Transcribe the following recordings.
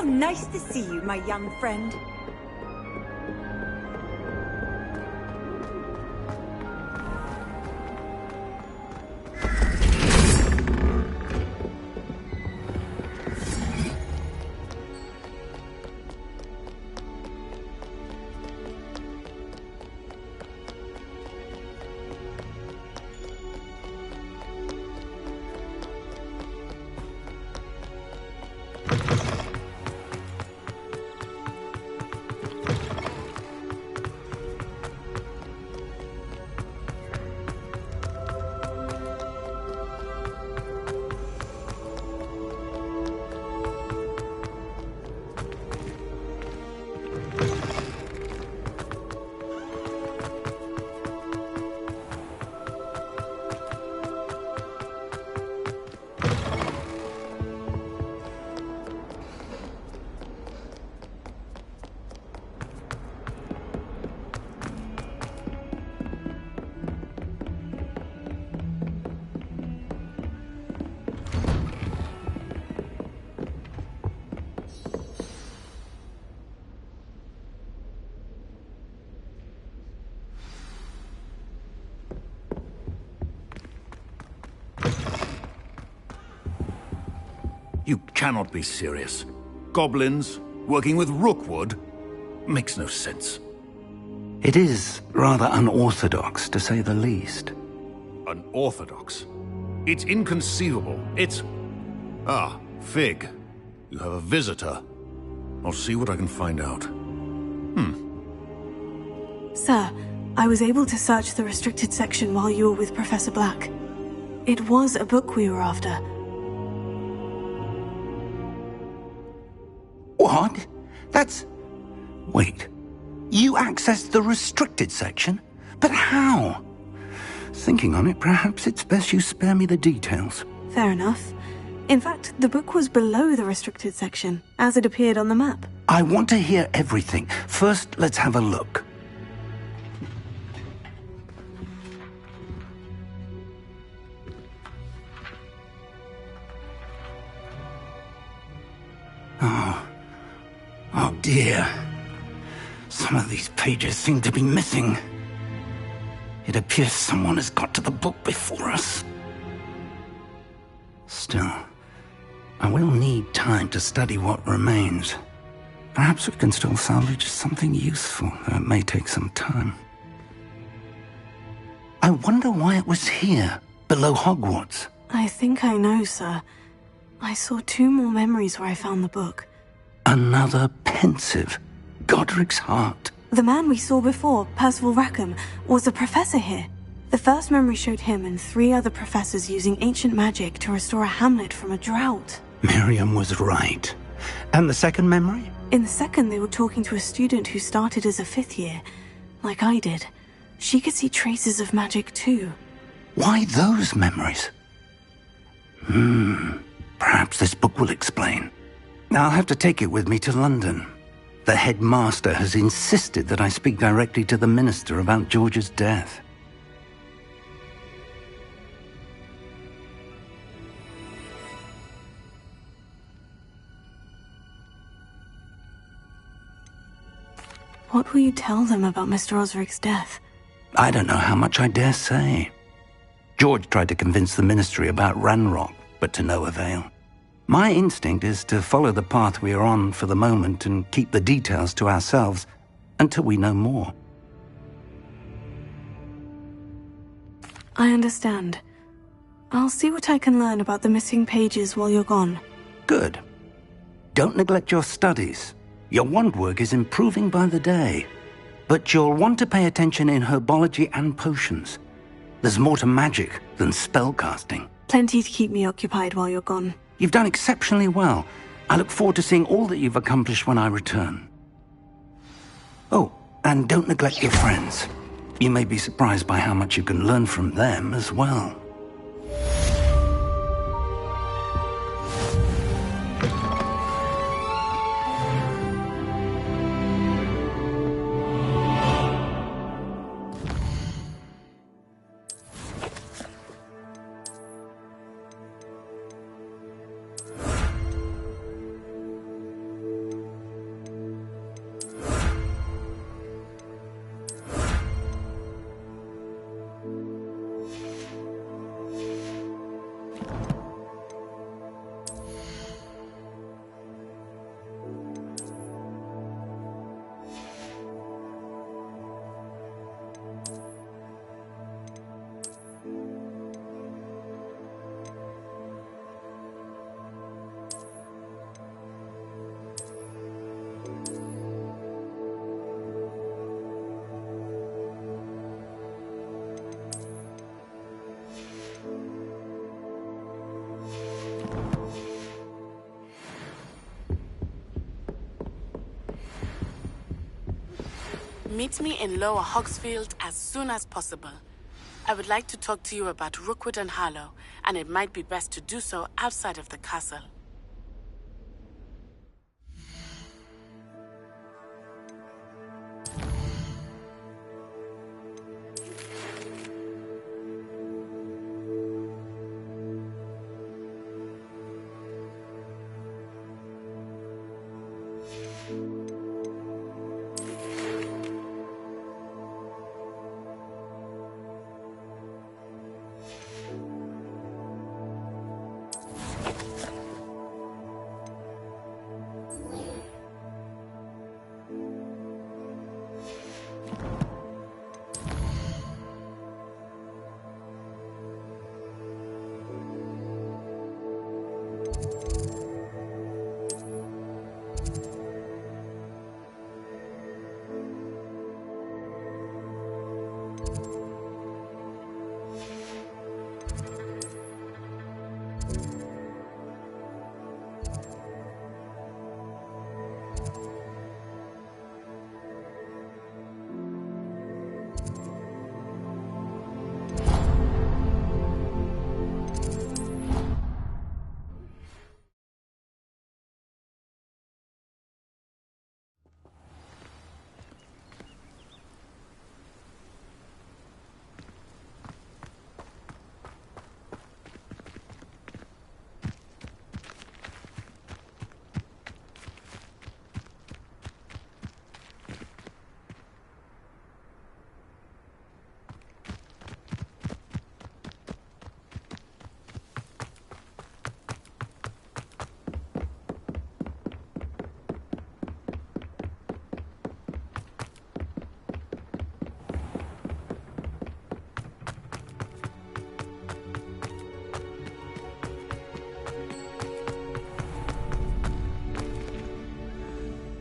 How nice to see you, my young friend. You cannot be serious. Goblins, working with Rookwood? Makes no sense. It is rather unorthodox, to say the least. Unorthodox? It's inconceivable. It's... Ah, Fig. You have a visitor. I'll see what I can find out. Sir, I was able to search the restricted section while you were with Professor Black. It was a book we were after. What? That's... Wait. You accessed the restricted section? But how? Thinking on it, perhaps it's best you spare me the details. Fair enough. In fact, the book was below the restricted section, as it appeared on the map. I want to hear everything. First, let's have a look. Oh dear. Some of these pages seem to be missing. It appears someone has got to the book before us. Still, I will need time to study what remains. Perhaps we can still salvage something useful, though it may take some time. I wonder why it was here, below Hogwarts. I think I know, sir. I saw 2 more memories where I found the book. Another pensive. Godric's heart. The man we saw before, Percival Rackham, was a professor here. The first memory showed him and 3 other professors using ancient magic to restore a hamlet from a drought. Miriam was right. And the second memory? In the second, they were talking to a student who started as a 5th year, like I did. She could see traces of magic too. Why those memories? Perhaps this book will explain. I'll have to take it with me to London. The headmaster has insisted that I speak directly to the minister about George's death. What will you tell them about Mr. Osric's death? I don't know how much I dare say. George tried to convince the ministry about Ranrock, but to no avail. My instinct is to follow the path we are on for the moment and keep the details to ourselves until we know more. I understand. I'll see what I can learn about the missing pages while you're gone. Good. Don't neglect your studies. Your wand work is improving by the day. But you'll want to pay attention in herbology and potions. There's more to magic than spellcasting. Plenty to keep me occupied while you're gone. You've done exceptionally well. I look forward to seeing all that you've accomplished when I return. Oh, and don't neglect your friends. You may be surprised by how much you can learn from them as well. Meet me in Lower Hogsfield as soon as possible. I would like to talk to you about Rookwood and Harlow, and it might be best to do so outside of the castle.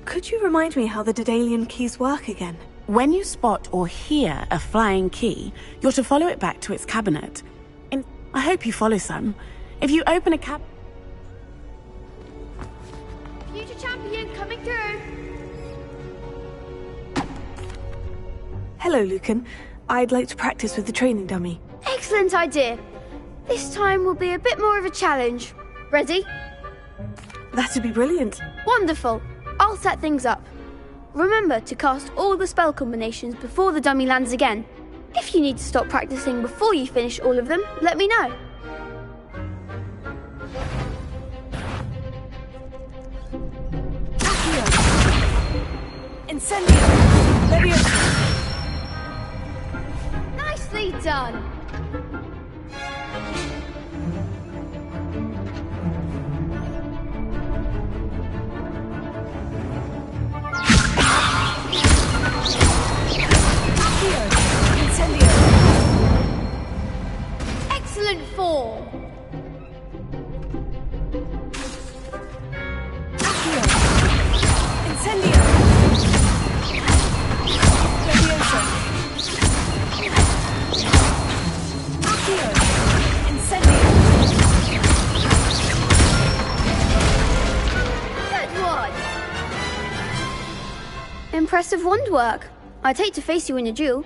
Could you remind me how the Daedalian keys work again? When you spot or hear a flying key, you're to follow it back to its cabinet. And I hope you follow some. If you open a Future champion coming through! Hello, Lucan. I'd like to practice with the training dummy. Excellent idea. This time will be a bit more of a challenge. Ready? That'd be brilliant. Wonderful. I'll set things up. Remember to cast all the spell combinations before the dummy lands again. If you need to stop practicing before you finish all of them, let me know. Incendio! Leviosa! Nicely done. Excellent form. Incendio! Leviosa! Accio! Incendio! Good one. Impressive wand work. I'd hate to face you in a duel.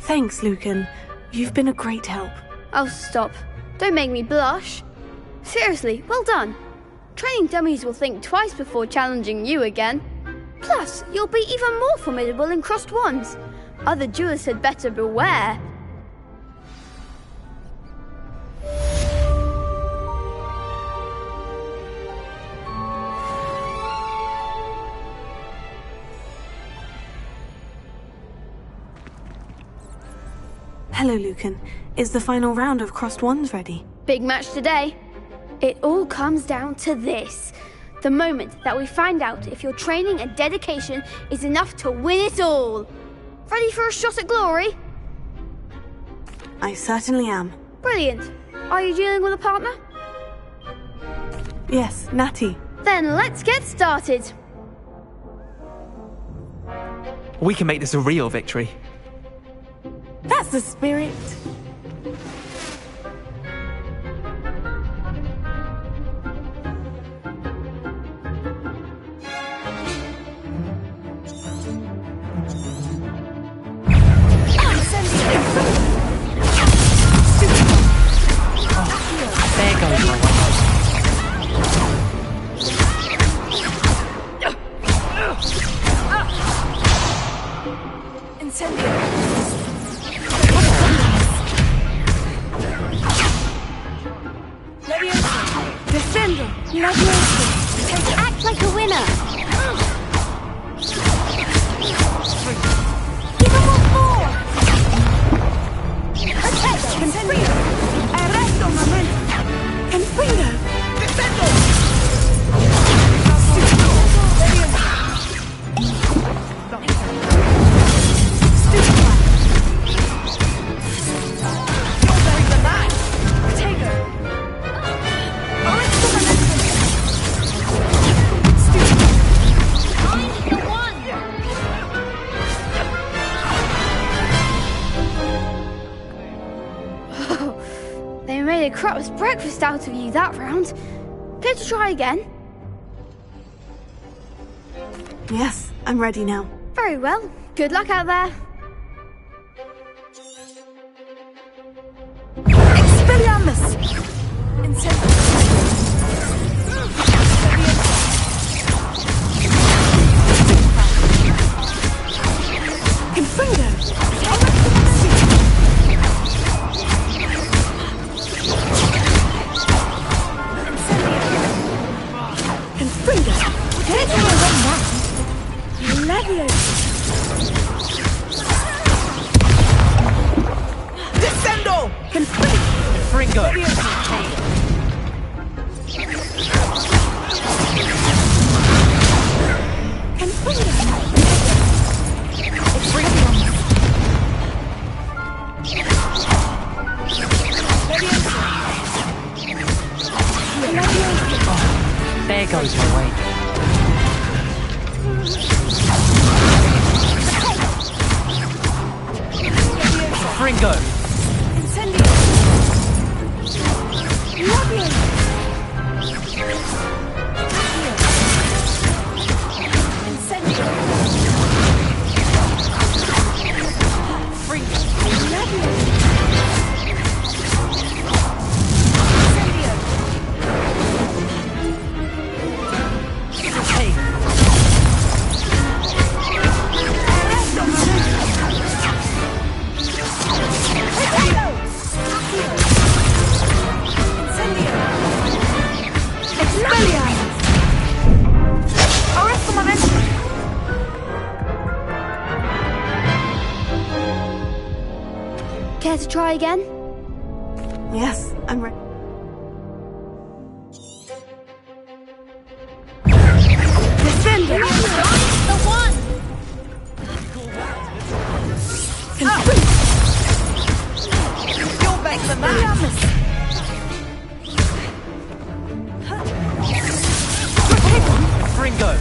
Thanks, Lucan. You've been a great help. Oh, stop. Don't make me blush. Seriously, well done. Training dummies will think twice before challenging you again. Plus, you'll be even more formidable in crossed wands. Other duelists had better beware. Hello, Lucan. Is the final round of crossed wands ready? Big match today. It all comes down to this. The moment that we find out if your training and dedication is enough to win it all. Ready for a shot at glory? I certainly am. Brilliant. Are you dealing with a partner? Yes, Natty. Then let's get started. We can make this a real victory. That's the spirit. a crap's breakfast out of you that round. Care to try again? Yes, I'm ready now. Very well. Good luck out there. Expelliarmus! Confringo! Confringo! Get it on now! Leviosa! Descendo! Fringo! There goes my way. Fringo! Care to try again? Yes, I'm ready. Defender! The one! You'll make the man! Fringo!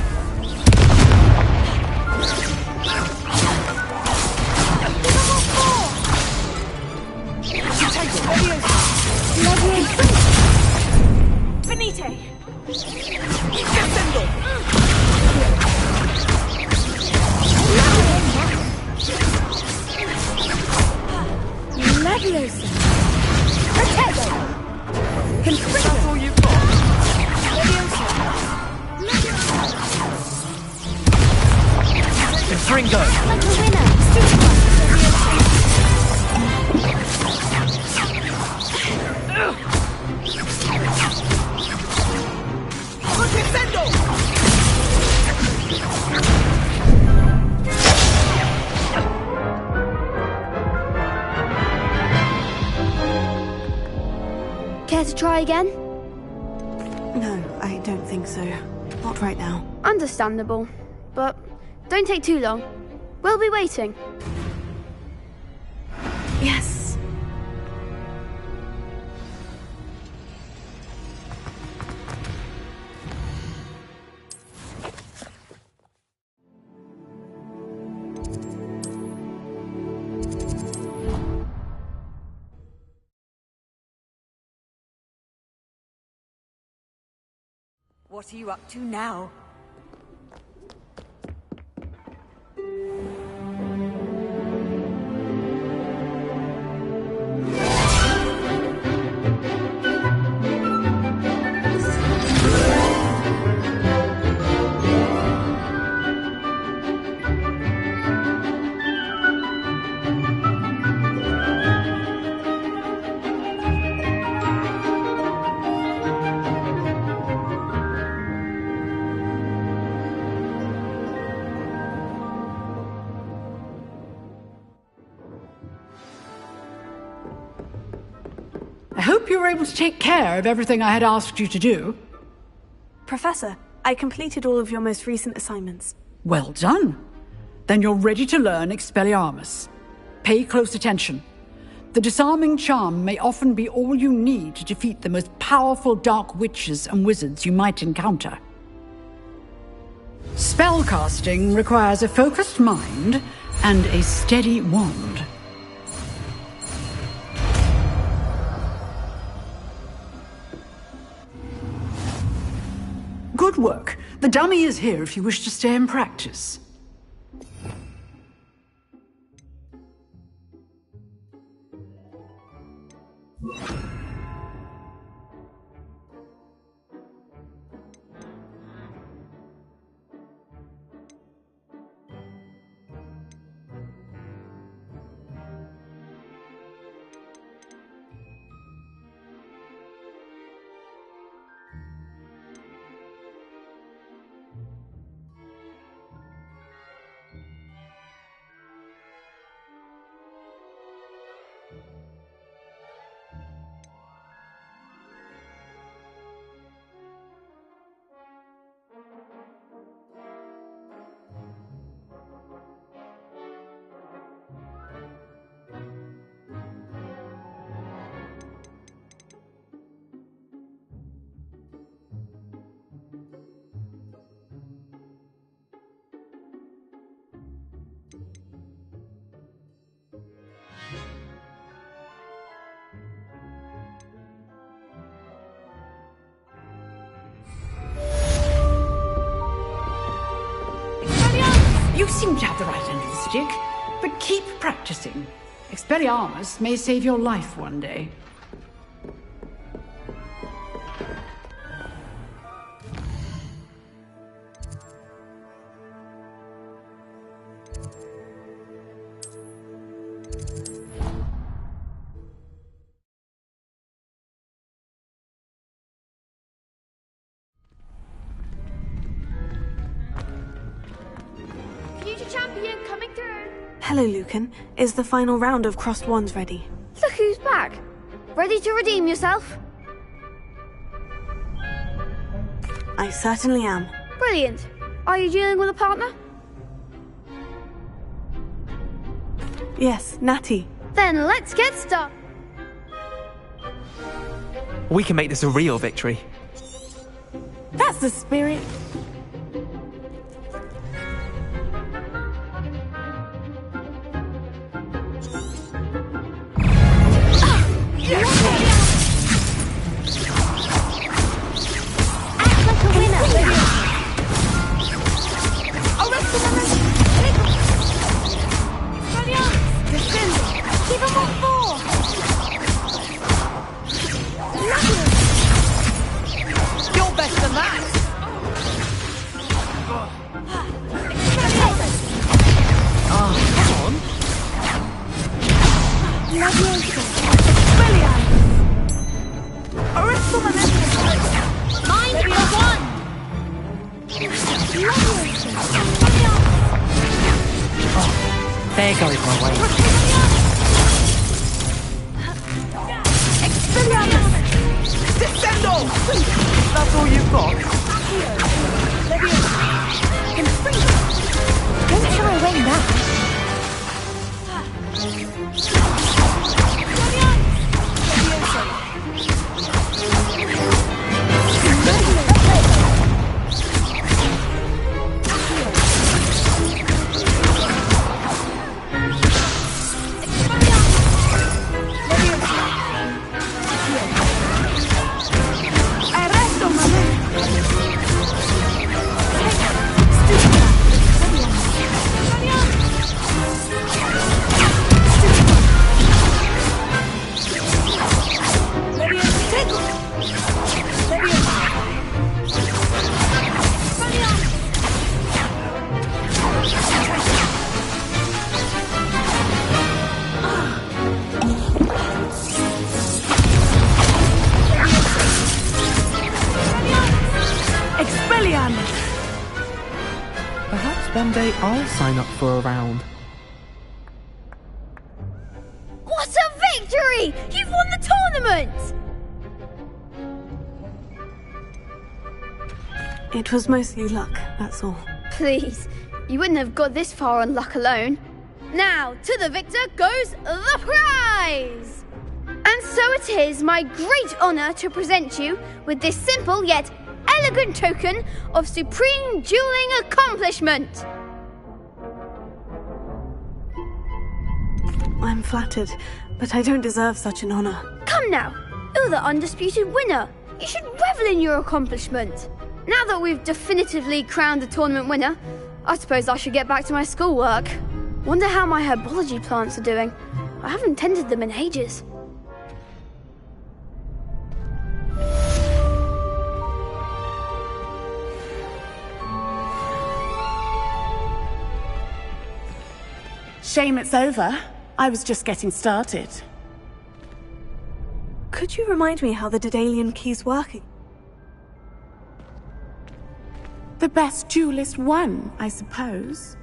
Finite! Leviosa! Protego! Confringo! That's all you've got? Leviosa! Fringo! Like a winner! Care to try again? No, I don't think so. Not right now. Understandable. But don't take too long. We'll be waiting. Yes. What are you up to now? I hope you were able to take care of everything I had asked you to do. Professor, I completed all of your most recent assignments. Well done. Then you're ready to learn Expelliarmus. Pay close attention. The disarming charm may often be all you need to defeat the most powerful dark witches and wizards you might encounter. Spellcasting requires a focused mind and a steady wand. Good work. The dummy is here if you wish to stay and practice. You seem to have the right end of the stick, but keep practicing. Expelliarmus may save your life one day. Future champion coming through. Hello, Lucan. Is the final round of Crossed Wands ready? Look who's back. Ready to redeem yourself? I certainly am. Brilliant. Are you dealing with a partner? Yes, Natty. Then let's get started. We can make this a real victory. That's the spirit. You're better than that! Come on! Mind for one! There goes my way. Descendo! That's all you've got? Don't shy away now. Perhaps one day I'll sign up for a round. What a victory! You've won the tournament! It was mostly luck, that's all. Please, you wouldn't have got this far on luck alone. Now, to the victor goes the prize! And so it is my great honour to present you with this simple yet elegant token of supreme dueling accomplishment. I'm flattered, but I don't deserve such an honour. Come now, you're the undisputed winner. You should revel in your accomplishment. now that we've definitively crowned the tournament winner, I suppose I should get back to my schoolwork. Wonder how my herbology plants are doing. I haven't tended them in ages. Shame it's over. I was just getting started. Could you remind me how the Daedalian key's working? The best duelist won, I suppose.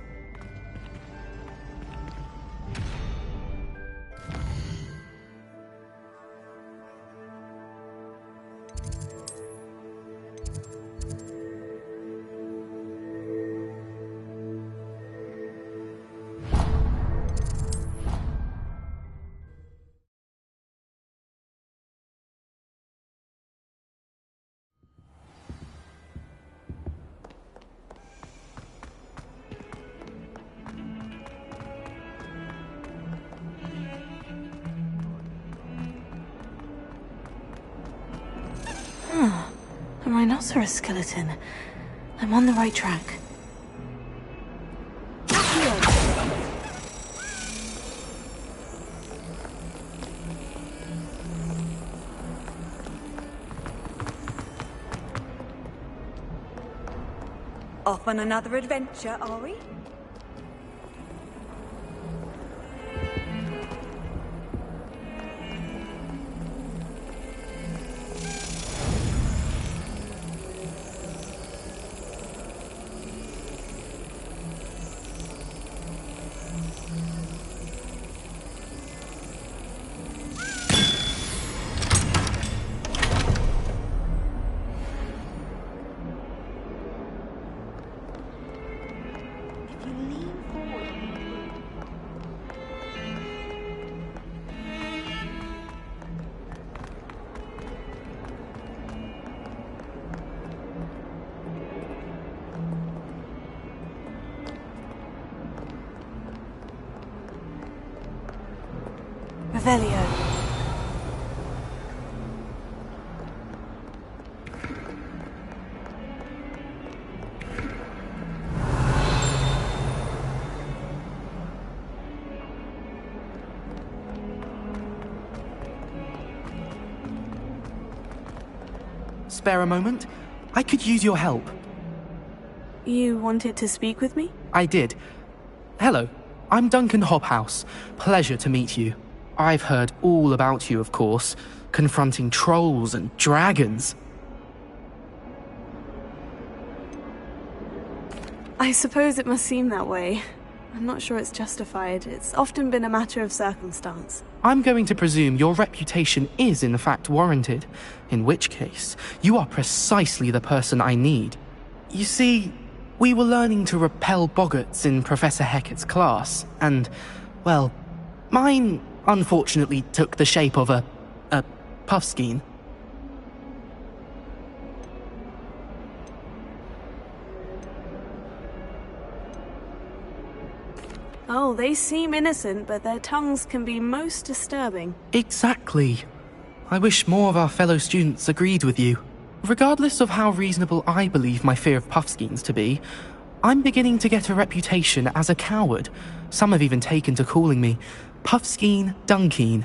A rhinoceros skeleton. I'm on the right track. Off on another adventure, are we? Revelio. Spare a moment? I could use your help. You wanted to speak with me? I did. Hello, I'm Duncan Hobhouse. Pleasure to meet you. I've heard all about you, of course, confronting trolls and dragons. I suppose it must seem that way. I'm not sure it's justified. It's often been a matter of circumstance. I'm going to presume your reputation is in fact warranted, in which case, you are precisely the person I need. You see, we were learning to repel boggarts in Professor Hecat's class, and, well, mine unfortunately took the shape of a puffskein. Oh, they seem innocent, but their tongues can be most disturbing. Exactly. I wish more of our fellow students agreed with you. Regardless of how reasonable I believe my fear of puffskeins to be, I'm beginning to get a reputation as a coward. Some have even taken to calling me Puffskeen Dunkeen.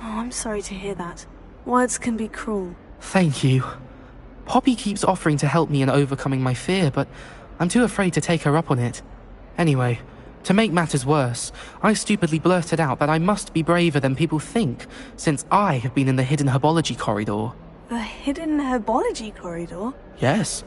Oh, I'm sorry to hear that. Words can be cruel. Thank you. Poppy keeps offering to help me in overcoming my fear, but I'm too afraid to take her up on it. Anyway, to make matters worse, I stupidly blurted out that I must be braver than people think, since I have been in the hidden herbology corridor. The hidden herbology corridor? Yes.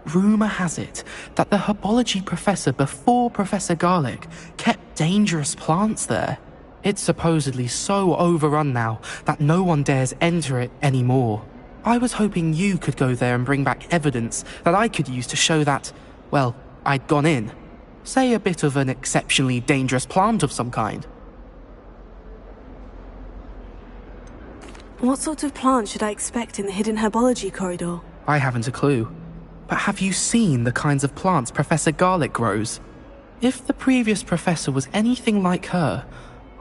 Rumour has it that the herbology professor before Professor Garlic kept dangerous plants there. It's supposedly so overrun now that no one dares enter it anymore. I was hoping you could go there and bring back evidence that I could use to show that, well, I'd gone in. Say a bit of an exceptionally dangerous plant of some kind. What sort of plant should I expect in the hidden herbology corridor? I haven't a clue. But have you seen the kinds of plants Professor Garlic grows? If the previous professor was anything like her,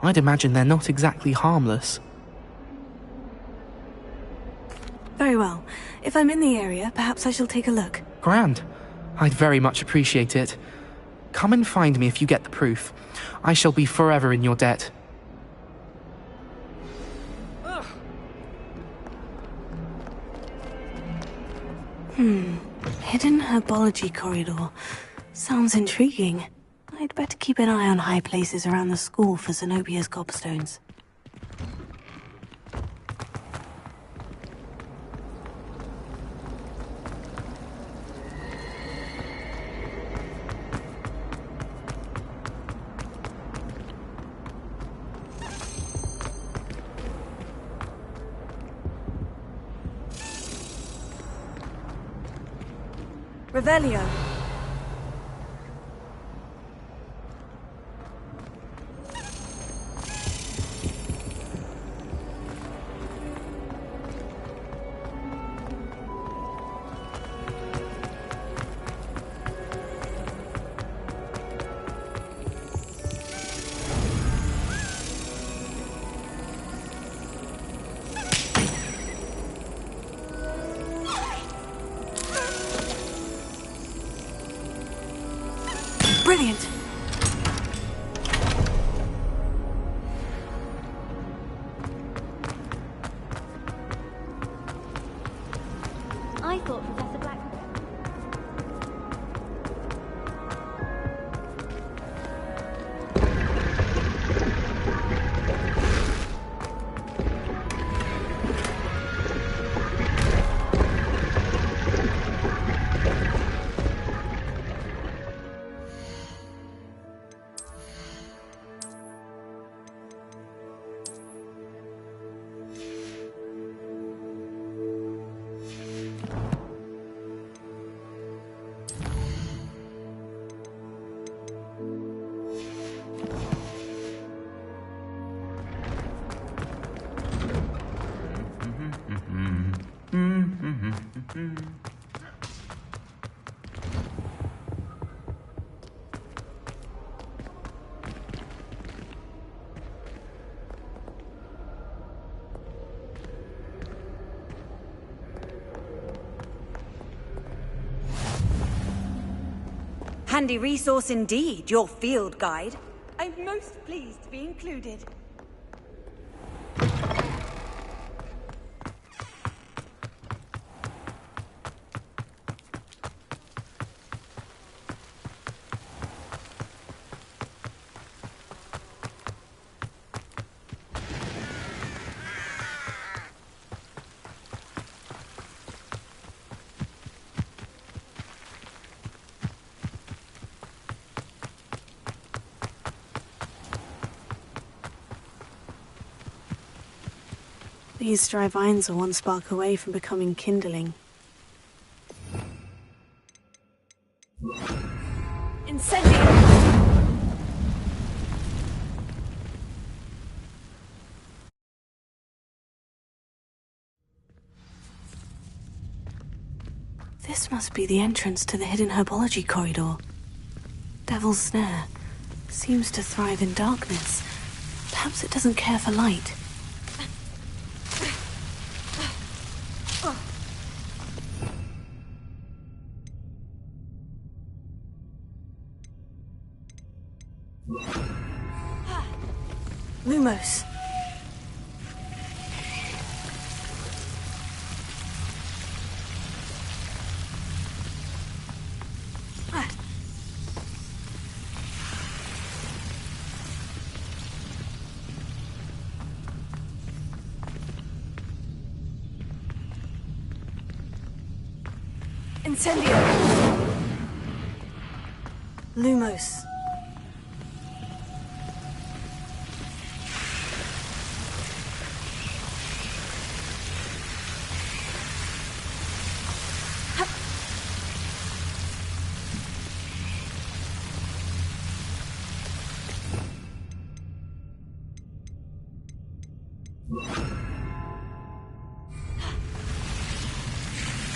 I'd imagine they're not exactly harmless. Very well. If I'm in the area, perhaps I shall take a look. Grand. I'd very much appreciate it. Come and find me if you get the proof. I shall be forever in your debt. Hidden herbology corridor. Sounds intriguing. I'd better keep an eye on high places around the school for Zenobia's gobstones. Revelio. Brilliant! I thought Professor Black... Handy resource indeed, your field guide. I'm most pleased to be included. These dry vines are one spark away from becoming kindling. Incendio! This must be the entrance to the hidden herbology corridor. Devil's Snare seems to thrive in darkness. Perhaps it doesn't care for light. Lumos. Incendio! Lumos.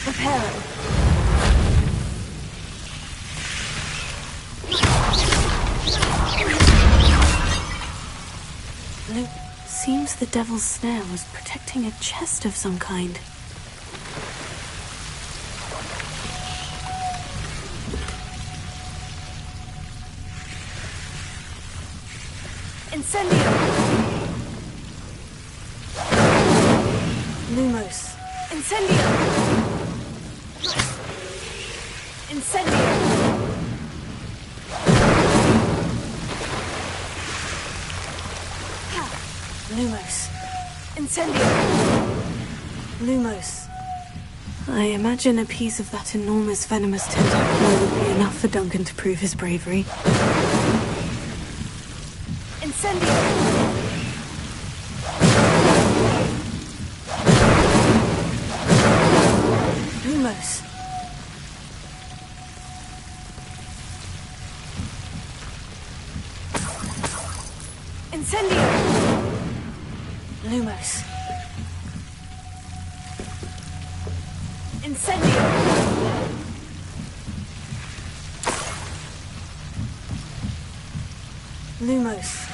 Reparo. Seems the Devil's Snare was protecting a chest of some kind. Incendio! Lumos. Incendio! Incendio! Lumos. Incendio! Lumos. I imagine a piece of that enormous venomous tentacle would be enough for Duncan to prove his bravery. Incendio! Lumos. Incendio! Lumos. Incendio! Lumos.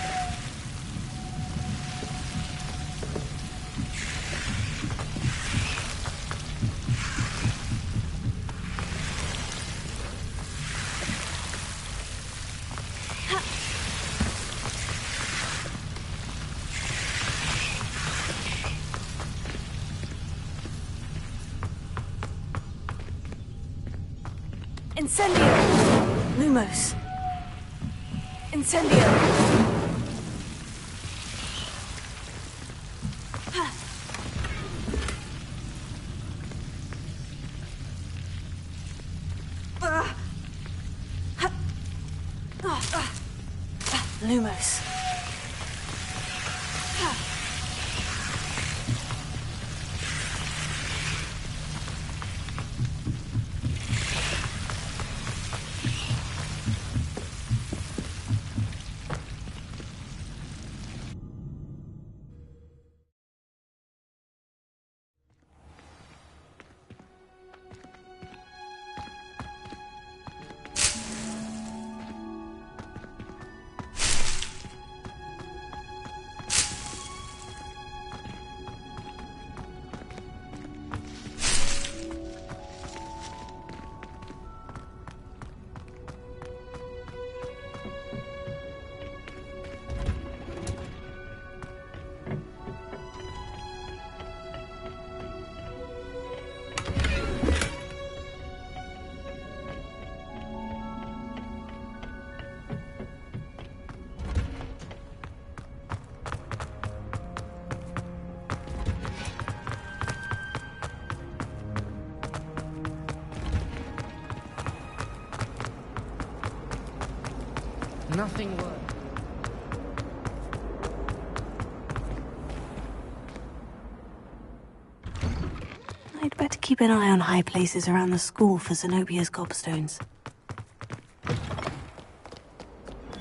Incendio! Lumos. Incendio! Lumos. Nothing works. I'd better keep an eye on high places around the school for Zenobia's gobstones.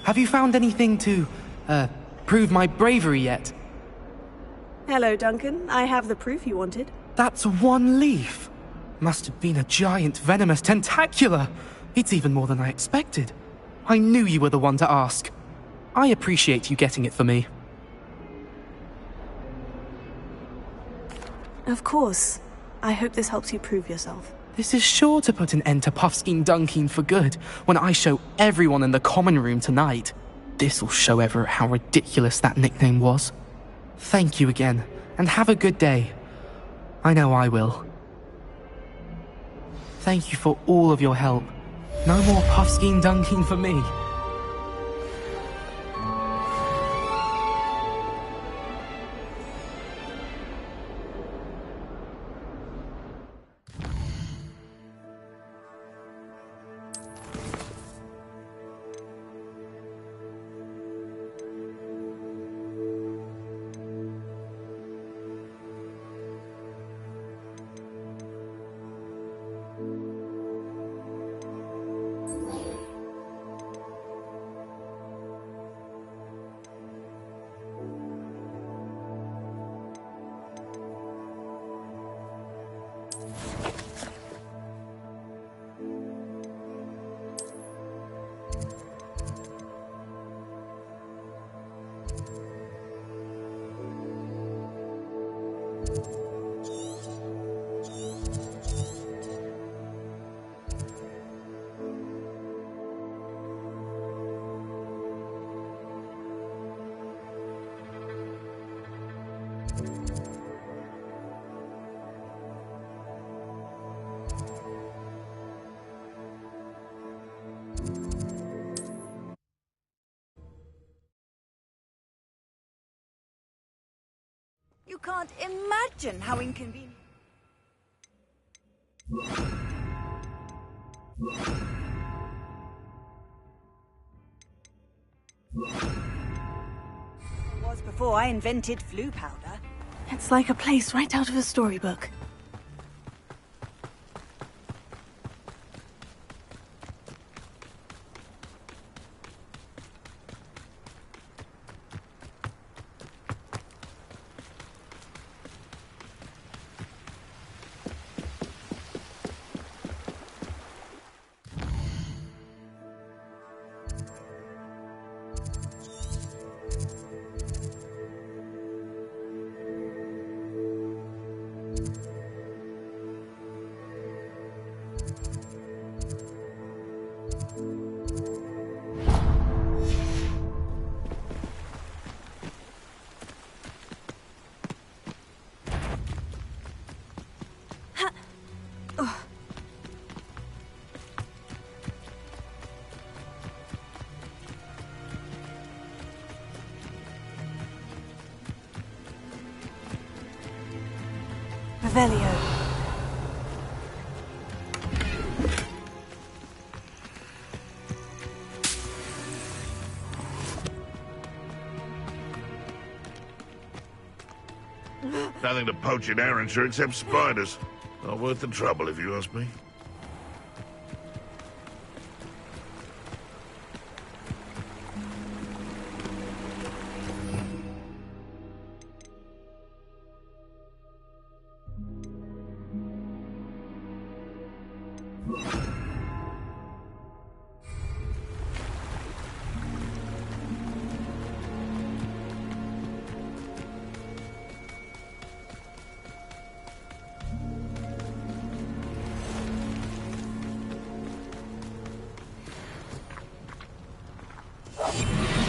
Have you found anything to, prove my bravery yet? Hello, Duncan. I have the proof you wanted. That's one leaf. Must have been a giant venomous tentacula. It's even more than I expected. I knew you were the one to ask. I appreciate you getting it for me. Of course. I hope this helps you prove yourself. This is sure to put an end to Puffskein Dunkeen for good when I show everyone in the common room tonight. This'll show Everett how ridiculous that nickname was. Thank you again, and have a good day. I know I will. Thank you for all of your help. No more Puffskein Dunkeen for me. You can't imagine how inconvenient. It was before I invented flu powder. It's like a place right out of a storybook. Revelio. Nothing to poach in Arrynshire except spiders. Not worth the trouble, if you ask me.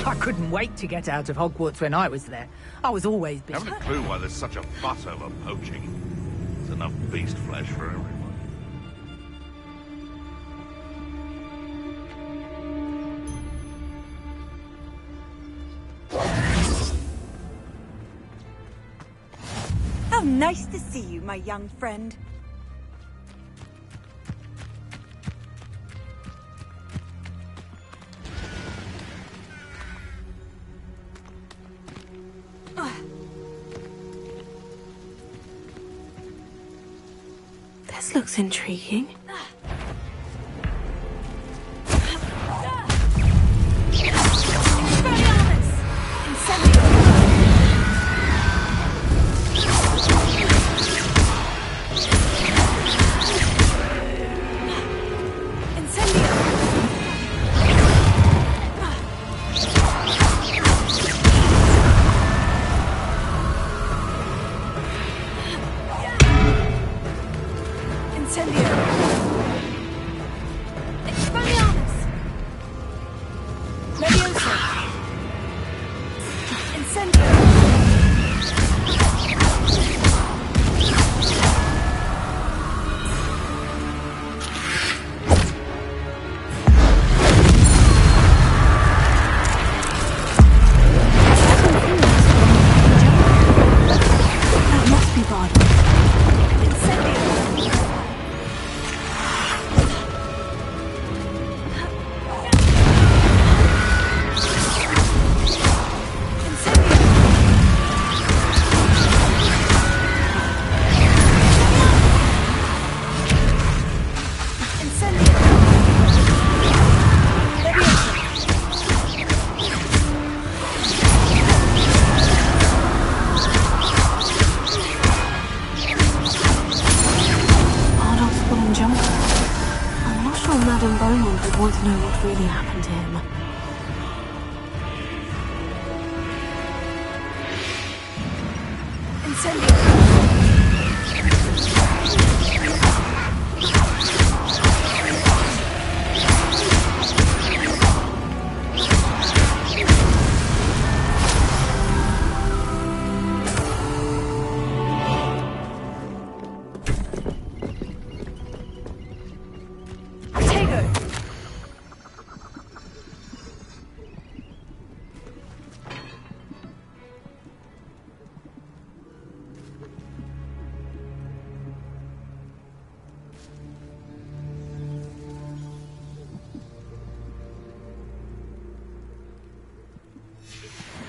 I couldn't wait to get out of Hogwarts when I was there. I was always busy. Haven't a clue why there's such a fuss over poaching. There's enough beast flesh for everyone. How nice to see you, my young friend. This looks intriguing. Want to know what really happened to him.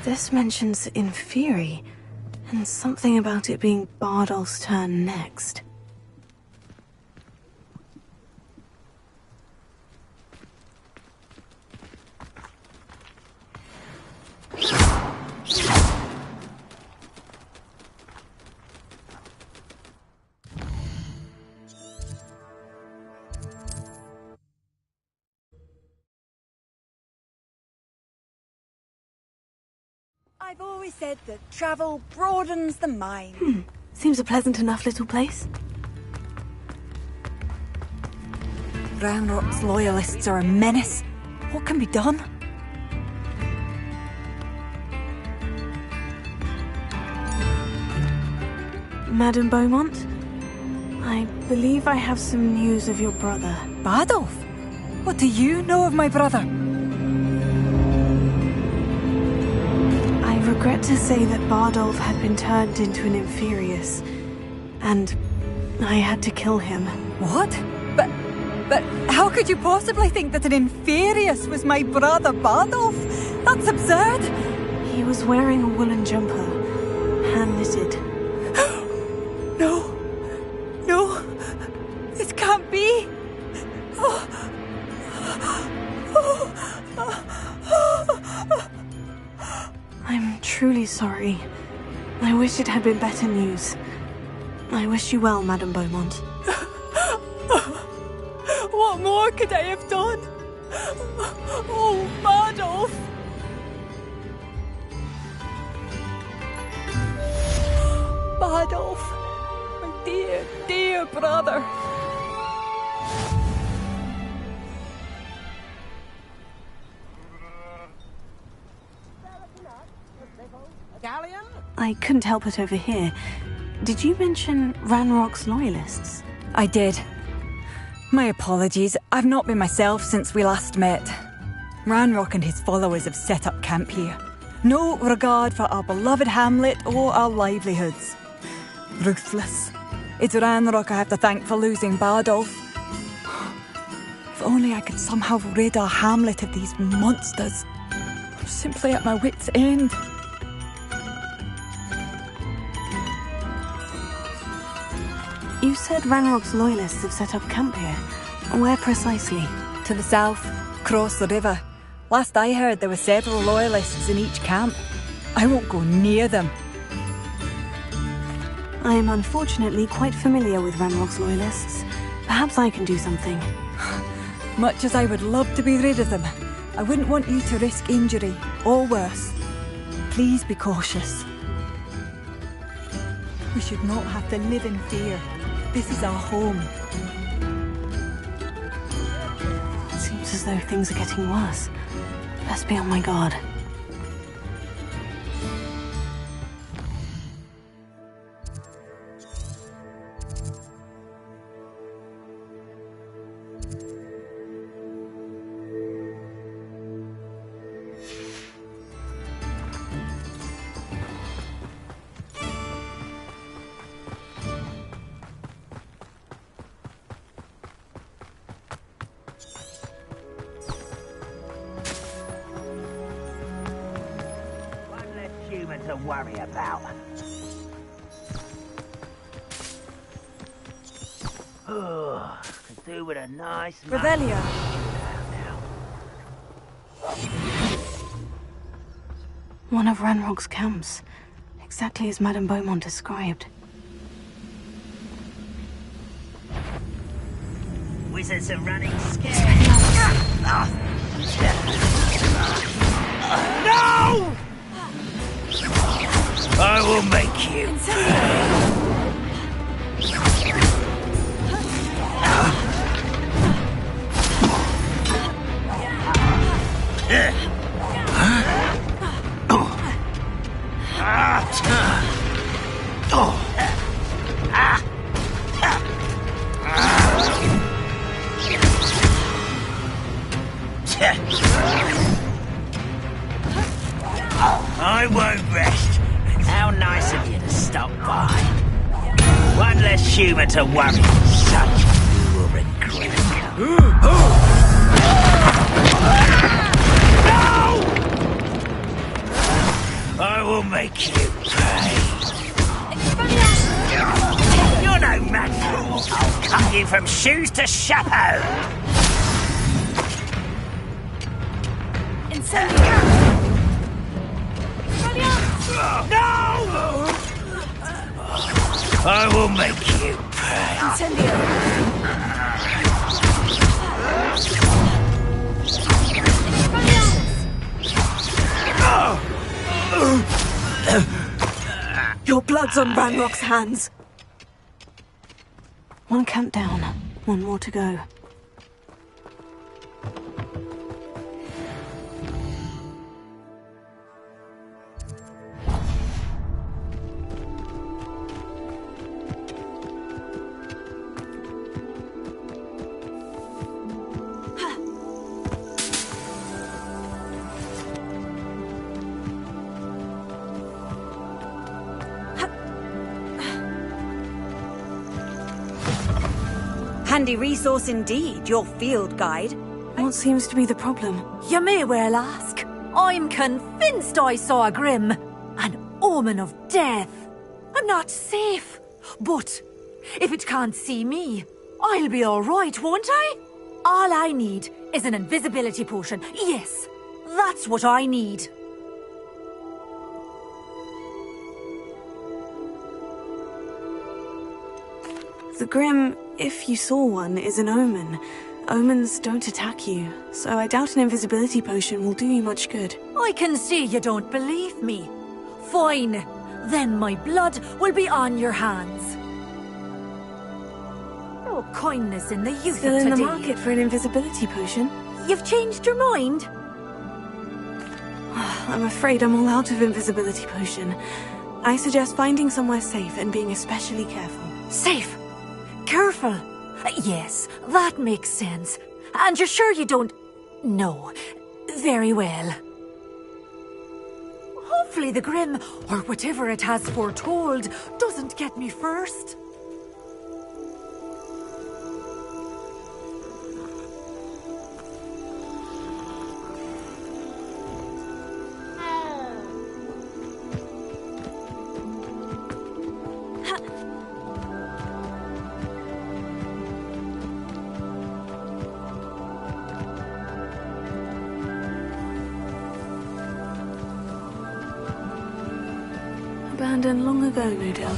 This mentions Inferi, and something about it being Bardolph's turn next. I've always said that travel broadens the mind. Seems a pleasant enough little place. Ranrock's loyalists are a menace. What can be done? Madame Beaumont, I believe I have some news of your brother. Bardolph? What do you know of my brother? I regret to say that Bardolph had been turned into an Inferius, and I had to kill him. What? But how could you possibly think that an Inferius was my brother Bardolph? That's absurd! He was wearing a woolen jumper, hand-knitted. No, this can't be. I'm truly sorry. I wish it had been better news. I wish you well, Madame Beaumont. What more could I have done? Oh, Bardolph! Bardolph, my dear, dear brother. I couldn't help but overhear. Did you mention Ranrock's loyalists? I did. My apologies. I've not been myself since we last met. Ranrock and his followers have set up camp here. No regard for our beloved hamlet or our livelihoods. Ruthless. It's Ranrock I have to thank for losing Bardolph. If only I could somehow rid our hamlet of these monsters. I'm simply at my wit's end. You said Ranrock's loyalists have set up camp here. Where precisely? To the south, across the river. Last I heard, there were several loyalists in each camp. I won't go near them. I am unfortunately quite familiar with Ranrock's loyalists. Perhaps I can do something. Much as I would love to be rid of them, I wouldn't want you to risk injury, or worse. Please be cautious. We should not have to live in fear. This is our home. Seems as though things are getting worse. Best be on my guard. To worry about. Oh, could do with a nice Revelio. One of Ranrock's camps, exactly as Madame Beaumont described. Wizards are running scared. No! I will make you. I won't rest. How nice of you to stop by. One less human to worry. Such you will regret. No! will make you pay. You're no Magicthrough. I'll cut you from shoes to chapeau. No! I will make you pay. Your blood's on Ranrock's hands. One camp down, one more to go. Handy resource indeed, your field guide. What seems to be the problem? You may well ask. I'm convinced I saw a grim, an omen of death. I'm not safe, but if it can't see me, I'll be all right, won't I? All I need is an invisibility potion. Yes, that's what I need. The Grim, if you saw one, is an omen. Omens don't attack you, so I doubt an invisibility potion will do you much good. I can see you don't believe me. Fine, then my blood will be on your hands. No kindness in the youth Still of in today. the market for an invisibility potion? You've changed your mind? I'm afraid I'm all out of invisibility potion. I suggest finding somewhere safe and being especially careful. Safe? Careful? Yes, that makes sense. And you're sure you don't... No. Very well. Hopefully the Grim, or whatever it has foretold, doesn't get me first. Abandoned long ago, no doubt.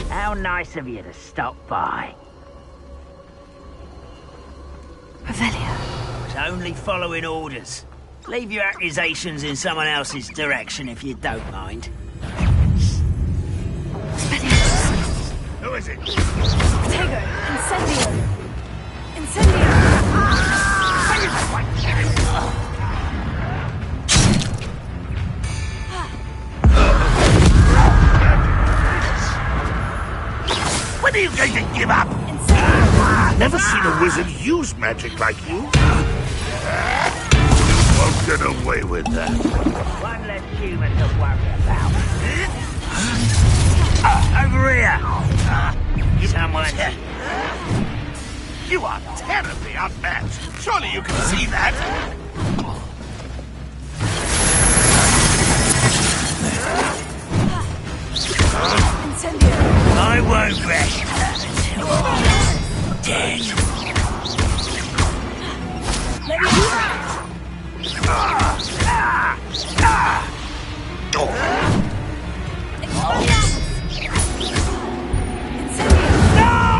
How nice of you to stop by. Revelio. I was only following orders. Leave your accusations in someone else's direction if you don't mind. Who is it? Tego, Incendio. Incendio. When are you going to give up? Never seen a wizard use magic like you. Won't get away with that. One less human to worry about. Over here! Someone... You are terribly unmatched. Surely you can see that. I won't rest until I'm dead. No!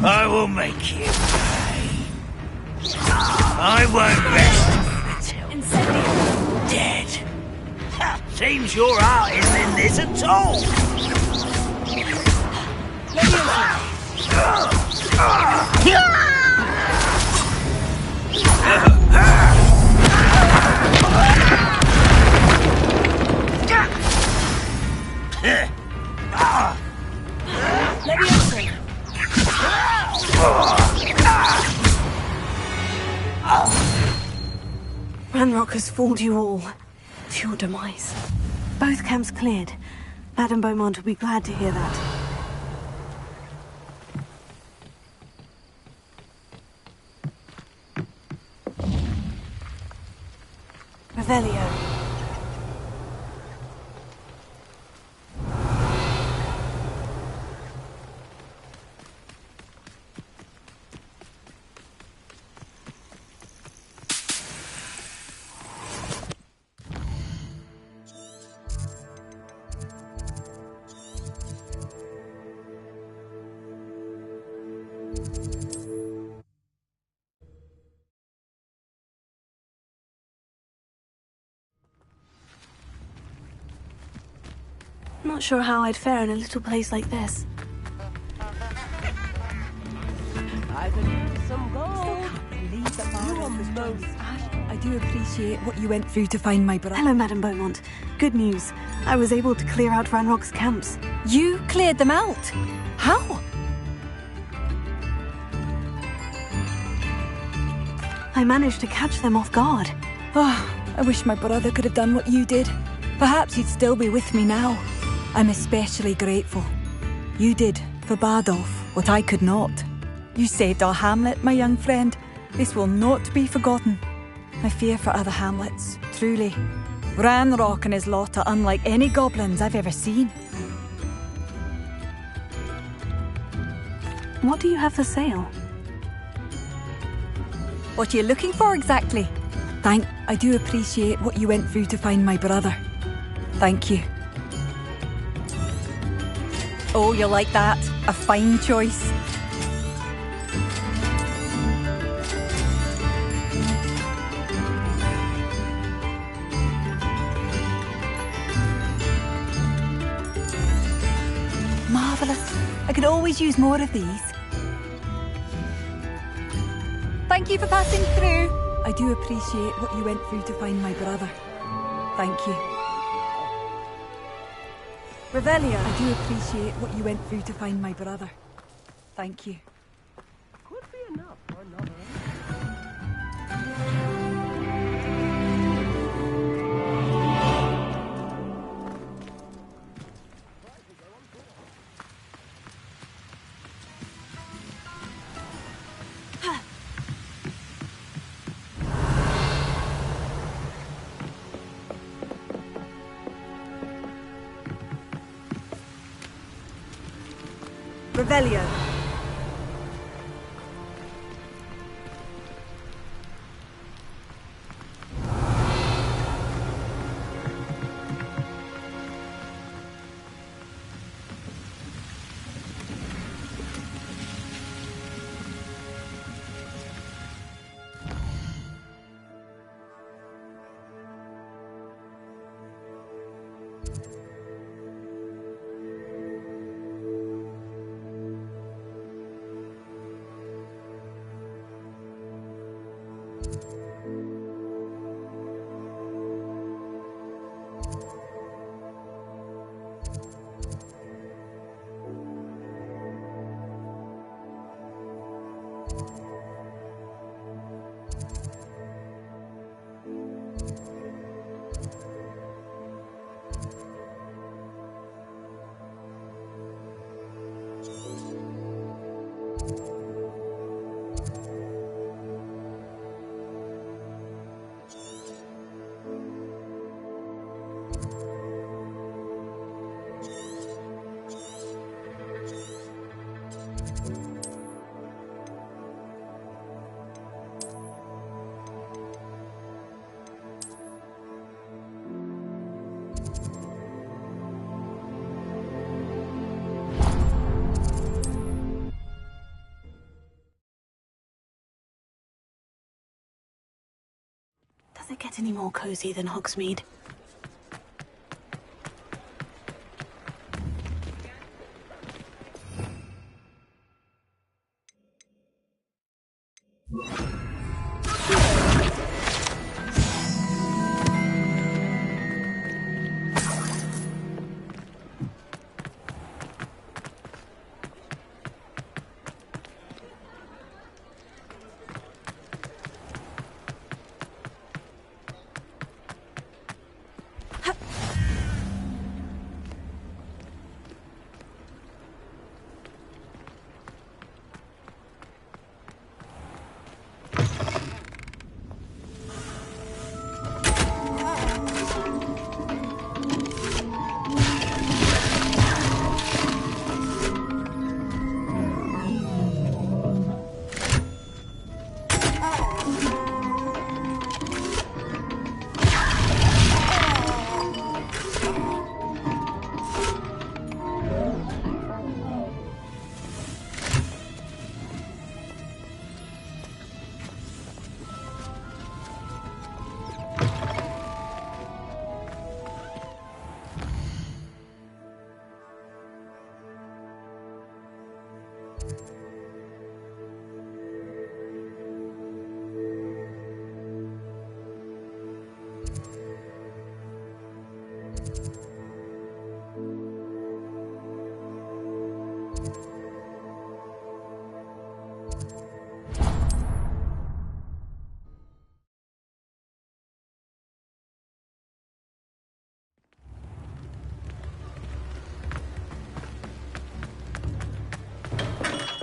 I will make you pay. I won't rest until I'm dead. Seems your heart isn't in this at all. Ranrock has fooled you all. To your demise. Both camps cleared. Madame Beaumont will be glad to hear that. Revelio. Not sure how I'd fare in a little place like this. I could use some gold. I do appreciate what you went through to find my brother. Hello, Madame Beaumont. Good news. I was able to clear out Ranrock's camps. You cleared them out? How? I managed to catch them off guard. Oh, I wish my brother could have done what you did. Perhaps he'd still be with me now. I'm especially grateful. You did, for Bardolph, what I could not. You saved our hamlet, my young friend. This will not be forgotten. I fear for other hamlets, truly. Ranrock and his lot are unlike any goblins I've ever seen. What do you have for sale? What are you looking for exactly? I do appreciate what you went through to find my brother. Thank you. Oh, you'll like that. A fine choice. Marvellous. I could always use more of these. Thank you for passing through. I do appreciate what you went through to find my brother. Thank you. Revelio. I do appreciate what you went through to find my brother. Thank you. Could be enough for another. Revelio. Does it get any more cozy than Hogsmeade?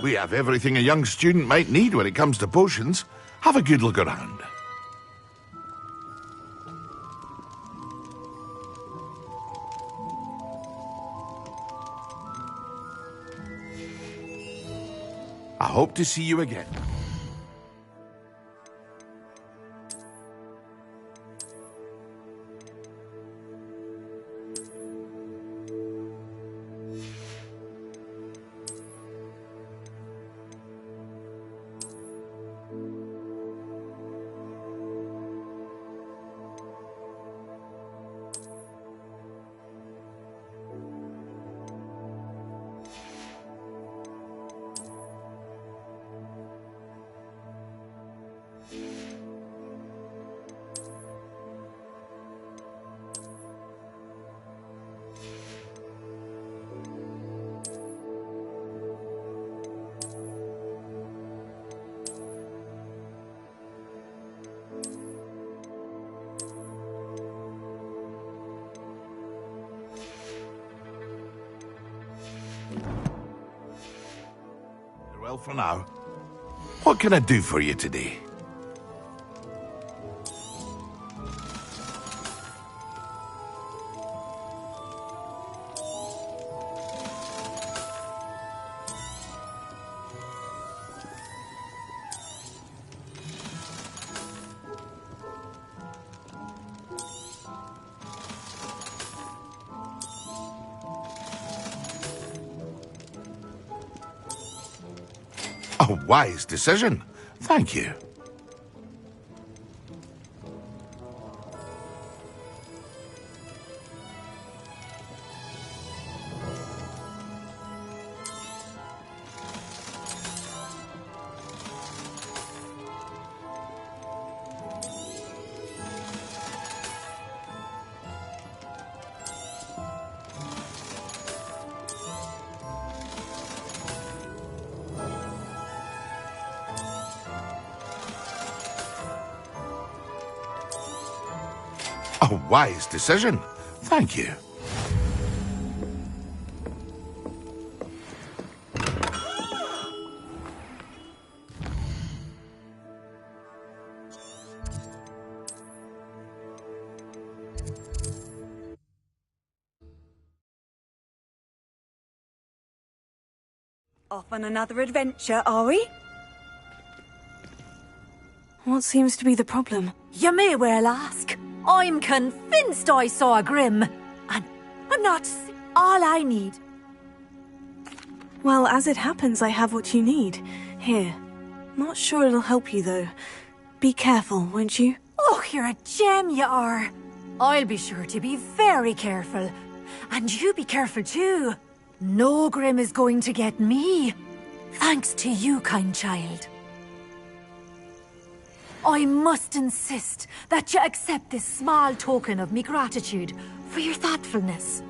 We have everything a young student might need when it comes to potions. Have a good look around. I hope to see you again. Well, for now. What can I do for you today? A wise decision. Thank you. A wise decision. Thank you. Off on another adventure, are we? What seems to be the problem? You may well ask. I'm convinced I saw a Grim. And I'm not all I need. Well, as it happens, I have what you need. Here. Not sure it'll help you, though. Be careful, won't you? Oh, you're a gem, you are. I'll be sure to be very careful. And you be careful, too. No Grim is going to get me. Thanks to you, kind child. I must insist that you accept this small token of me gratitude for your thoughtfulness.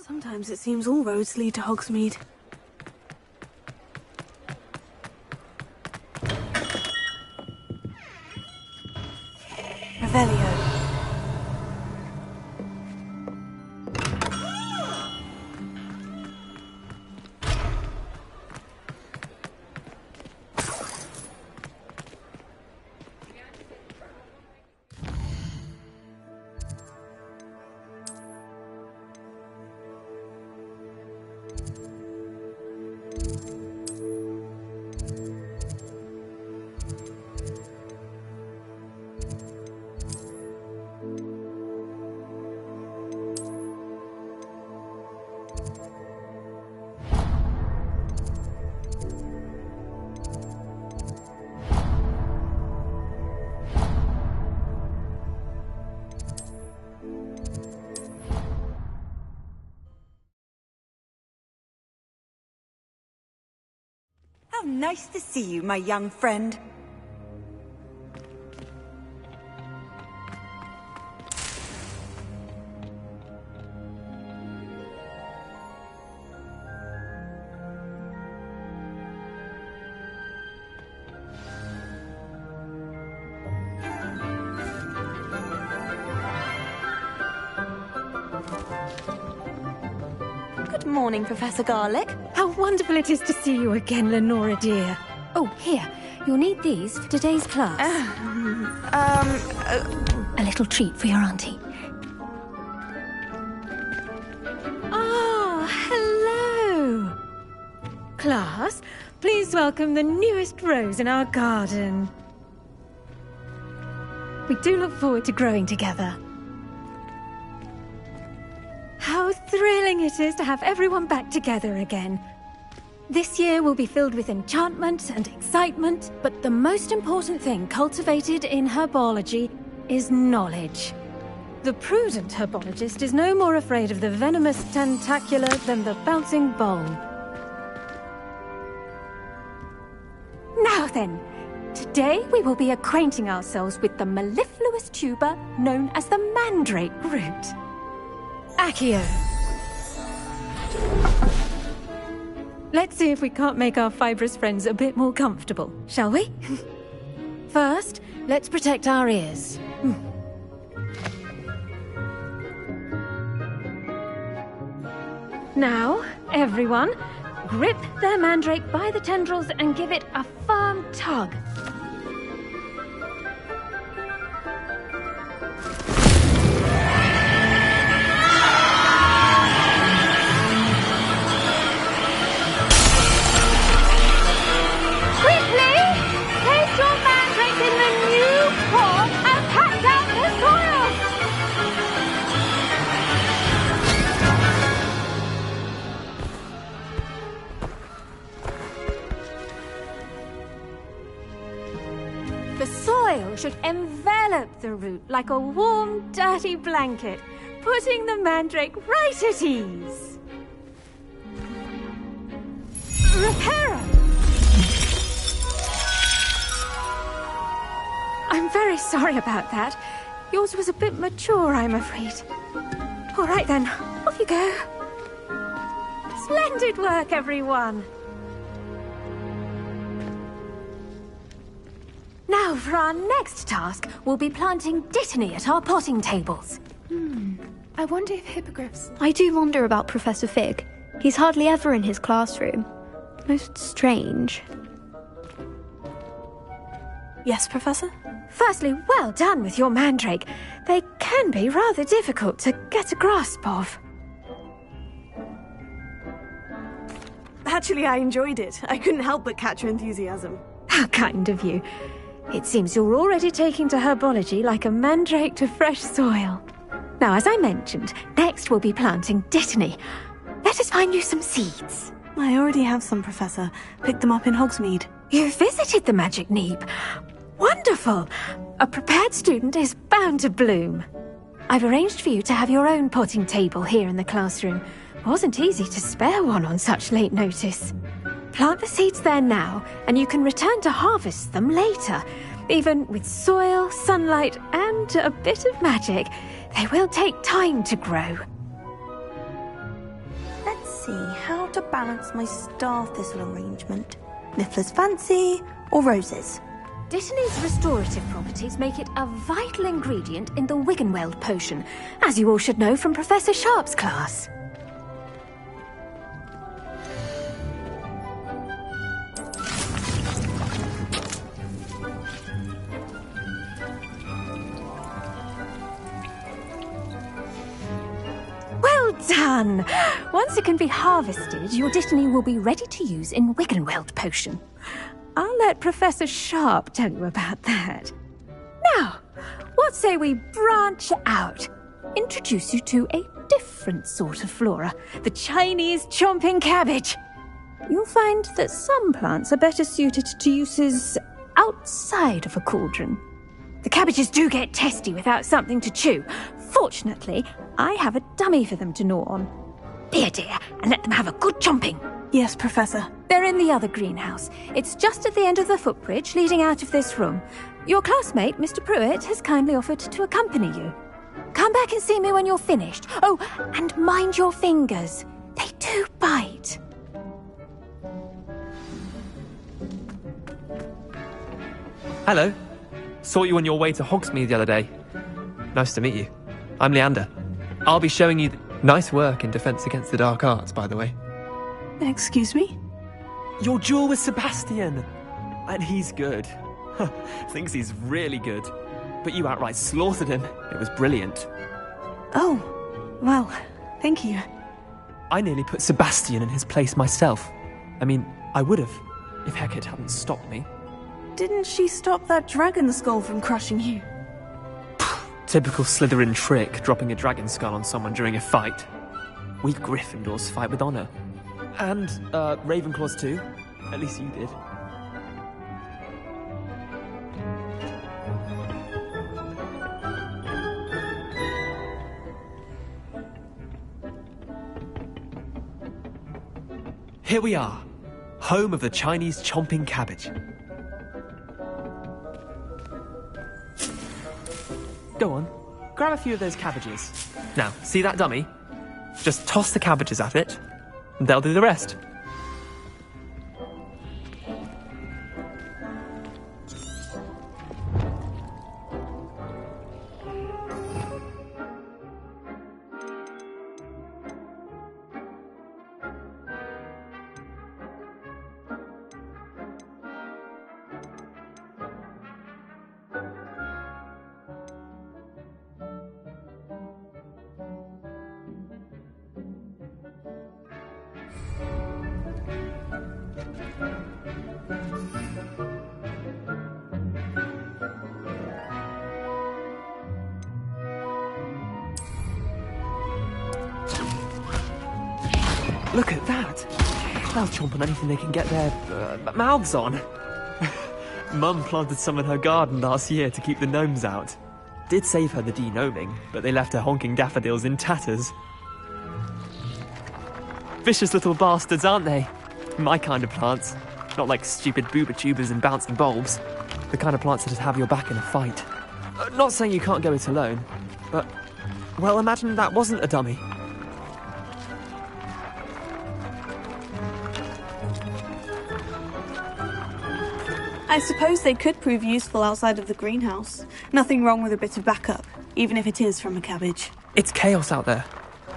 Sometimes it seems all roads lead to Hogsmeade. Revelio. How nice to see you, my young friend. morning, Professor Garlick. How wonderful it is to see you again, Lenora dear. Oh, here. You'll need these for today's class. A little treat for your auntie. Ah, hello. Class, please welcome the newest rose in our garden. We do look forward to growing together. How thrilling it is to have everyone back together again. This year will be filled with enchantment and excitement, but the most important thing cultivated in herbology is knowledge. The prudent herbologist is no more afraid of the venomous tentacula than the bouncing bulb. Now then, today we will be acquainting ourselves with the mellifluous tuber known as the mandrake root. Accio. Let's see if we can't make our fibrous friends a bit more comfortable, shall we? First, let's protect our ears. Now, everyone, grip their mandrake by the tendrils and give it a firm tug. Should envelop the root like a warm, dirty blanket, putting the mandrake right at ease. Reparo! I'm very sorry about that. Yours was a bit mature, I'm afraid. All right then, off you go. Splendid work, everyone. Now, for our next task, we'll be planting Dittany at our potting tables. I wonder if hippogriffs... I do wonder about Professor Fig. He's hardly ever in his classroom. Most strange. Yes, Professor? Firstly, well done with your mandrake. They can be rather difficult to get a grasp of. Actually, I enjoyed it. I couldn't help but catch your enthusiasm. How kind of you. It seems you're already taking to herbology like a mandrake to fresh soil. Now, as I mentioned, next we'll be planting Dittany. Let us find you some seeds. I already have some, Professor. Picked them up in Hogsmeade. You visited the Magic Neep. Wonderful! A prepared student is bound to bloom. I've arranged for you to have your own potting table here in the classroom. Wasn't easy to spare one on such late notice. Plant the seeds there now, and you can return to harvest them later. Even with soil, sunlight, and a bit of magic, they will take time to grow. Let's see how to balance my star thistle arrangement. Miffler's Fancy or roses? Dittany's restorative properties make it a vital ingredient in the Wiggenweld potion, as you all should know from Professor Sharp's class. Well done! Once it can be harvested, your Dittany will be ready to use in Wiggenweld potion. I'll let Professor Sharp tell you about that. Now, what say we branch out? Introduce you to a different sort of flora, the Chinese chomping cabbage. You'll find that some plants are better suited to uses outside of a cauldron. The cabbages do get testy without something to chew. Fortunately, I have a dummy for them to gnaw on. Here, dear, and let them have a good chomping. Yes, Professor. They're in the other greenhouse. It's just at the end of the footbridge leading out of this room. Your classmate, Mr. Pruitt, has kindly offered to accompany you. Come back and see me when you're finished. Oh, and mind your fingers. They do bite. Hello. Saw you on your way to Hogsmeade the other day. Nice to meet you. I'm Leander. I'll be showing you... Nice work in Defense Against the Dark Arts, by the way. Excuse me? Your duel with Sebastian! And he's good. Thinks he's really good. But you outright slaughtered him. It was brilliant. Oh, well, thank you. I nearly put Sebastian in his place myself. I mean, I would have, if Hecate hadn't stopped me. Didn't she stop that dragon skull from crushing you? Typical Slytherin trick, dropping a dragon skull on someone during a fight. We Gryffindors fight with honor. And, Ravenclaws too. At least you did. Here we are, home of the Chinese chomping cabbage. Go on, grab a few of those cabbages. Now, see that dummy? Just toss the cabbages at it, and they'll do the rest. Look at that! They'll chomp on anything they can get their mouths on. Mum planted some in her garden last year to keep the gnomes out. Did save her the de-gnoming, but they left her honking daffodils in tatters. Vicious little bastards, aren't they? My kind of plants. Not like stupid booba tubers and bouncing bulbs. The kind of plants that'd have your back in a fight. Not saying you can't go it alone, but... well, imagine that wasn't a dummy. I suppose they could prove useful outside of the greenhouse. Nothing wrong with a bit of backup, even if it is from a cabbage. It's chaos out there.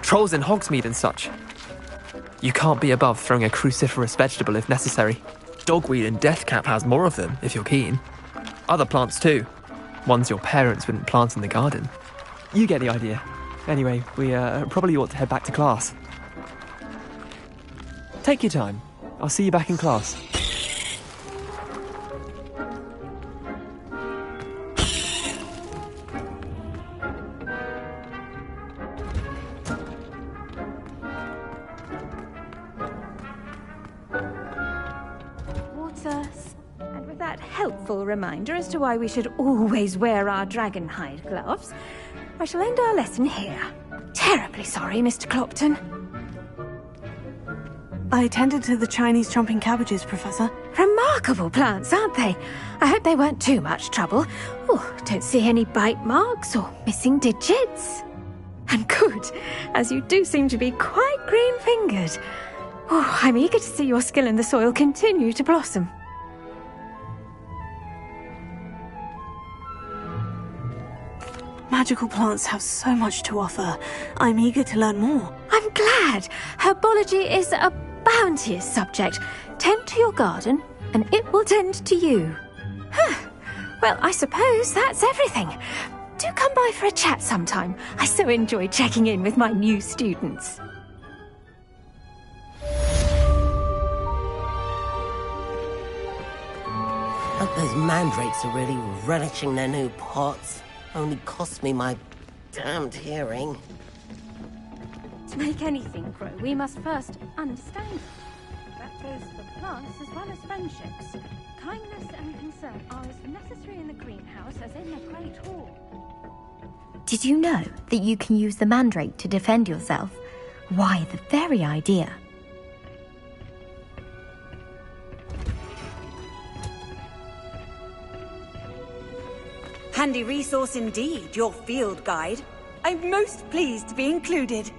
Trolls in Hogsmeade and such. You can't be above throwing a cruciferous vegetable if necessary. Dogweed and deathcap has more of them, if you're keen. Other plants too. Ones your parents wouldn't plant in the garden. You get the idea. Anyway, we probably ought to head back to class. Take your time. I'll see you back in class. And with that helpful reminder as to why we should always wear our dragon hide gloves, I shall end our lesson here. Terribly sorry, Mr. Clopton. I attended to the Chinese chomping cabbages, Professor. Remarkable plants, aren't they? I hope they weren't too much trouble. Oh, don't see any bite marks or missing digits. And good, as you do seem to be quite green-fingered. Oh, I'm eager to see your skill in the soil continue to blossom. Magical plants have so much to offer. I'm eager to learn more. I'm glad. Herbology is a bounteous subject. Tend to your garden, and it will tend to you. Well, I suppose that's everything. Do come by for a chat sometime. I so enjoy checking in with my new students. Hope those mandrakes are really relishing their new pots. Only cost me my damned hearing. To make anything grow, we must first understand. That goes for plants as well as friendships. Kindness and concern are as necessary in the greenhouse as in the Great Hall. Did you know that you can use the mandrake to defend yourself? Why, the very idea. Handy resource indeed, your field guide. I'm most pleased to be included.